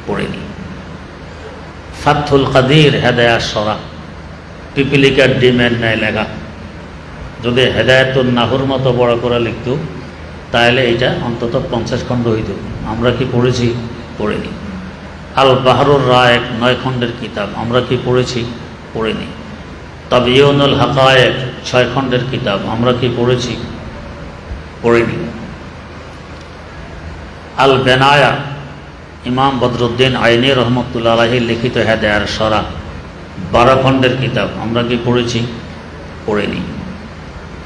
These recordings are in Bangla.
পড়িনি। ফাতহুল কাদির হেদায়াত সরা, পিপিলিকার ডিমের ন্যায় লেখা। যদি হেদায়াতুন নাহুর মতো বড় করে লিখত তাহলে এটা অন্তত 50 খণ্ড হইত। আমরা কি পড়েছি? পড়িনি। আল বাহরুর রায়েক 9 খণ্ডের কিতাব, আমরা কি পড়েছি? পড়িনি। তাবিয়ুনুল হাকায়েক 6 খণ্ডের কিতাব, আমরা কি পড়েছি? পড়িনি। আল বেনায়া ইমাম বদরুদ্দিন আইনি রহমতুল্লাহ আলাইহি লিখিত হেদায়ার সরা 12 খণ্ডের কিতাব, আমরা কি পড়েছি? পড়িনি।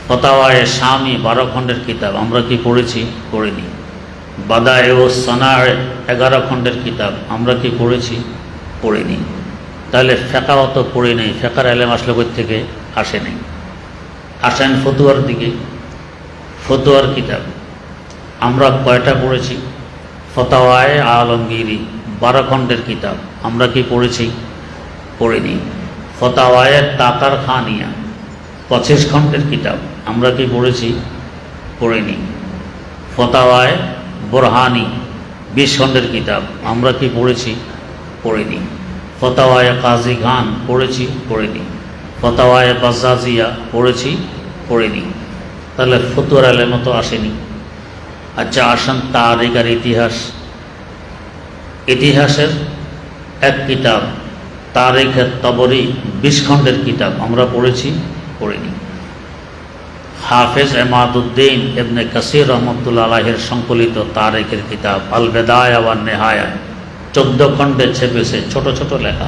ফতাওয়ায়ে শামি 12 খণ্ডের কিতাব, আমরা কি পড়েছি? পড়িনি। বাদায়েউস সানায়ে 11 খণ্ডের কিতাব, আমরা কি পড়েছি? পড়িনি। তাহলে ফেকা অত পড়ি নেই, ফেকার এলেম আসলে কই থেকে? আসে নেই। আসেন ফতুয়ার দিকে। ফতুয়ার কিতাব আমরা কয়টা পড়েছি? ফতাওয়ায়ে আলমগীরি 12 খণ্ডের কিতাব, আমরা কি পড়েছি? পড়িনি। ফতাওয়ায়ে তাকার খানিয়া 25 খণ্ডের কিতাব, আমরা কি পড়েছি? পড়িনি। ফতাওয়ায়ে বোরহানি 20 খণ্ডের কিতাব, আমরা কি পড়েছি? পড়িনি। ফতাওয়ায়ে কাজী খান পড়েছি? পড়িনি। ফতাওয়ায়ে বাজ্জাজিয়া পড়েছি? পড়িনি। তাহলে ফতুয়ার এলেমও তো আসেনি। আচ্ছা আসেন তারিখ আর ইতিহাস। ইতিহাসের এক কিতাব তারিখে তবরি 20 খণ্ডের কিতাব, আমরা পড়েছি? পড়িনি। হাফেজ এমাদউদ্দিন ইবনে কাসির রহমতুল্লাহ আলাইহির সংকলিত তারিখের কিতাব আল বেদায়া ওয়ান নেহায়া 14 খণ্ডে ছেপেছে, ছোট ছোট লেখা,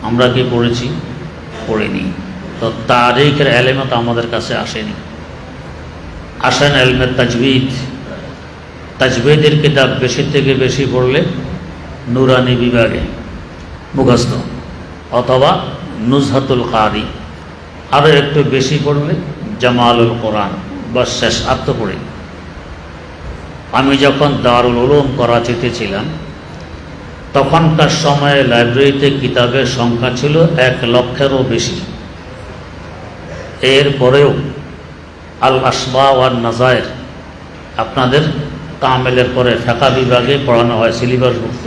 আমরা কি পড়েছি? পড়িনি। তো তারিখের এলেমও তো আমাদের কাছে আসেনি। আসেন এলমে তাজবিদ। তাজবিদের কিতাব বেশি থেকে বেশি পড়লে নুরানি বিভাগে মুখস্থ, অথবা নুজহাতুল কারি, আরও একটু বেশি পড়লে জামালুল কোরআন, বা শেষ আর তো পড়ি। আমি যখন দারুল উলুম করাচিতে ছিলাম তখনকার সময়ে লাইব্রেরিতে কিতাবের সংখ্যা ছিল 1 লক্ষেরও বেশি। এরপরেও আল আসবা ওয়ান নাজায়ের আপনাদের কামেলের পরে ফিকহ বিভাগে পড়ানো হয়, সিলেবাসভুক্ত।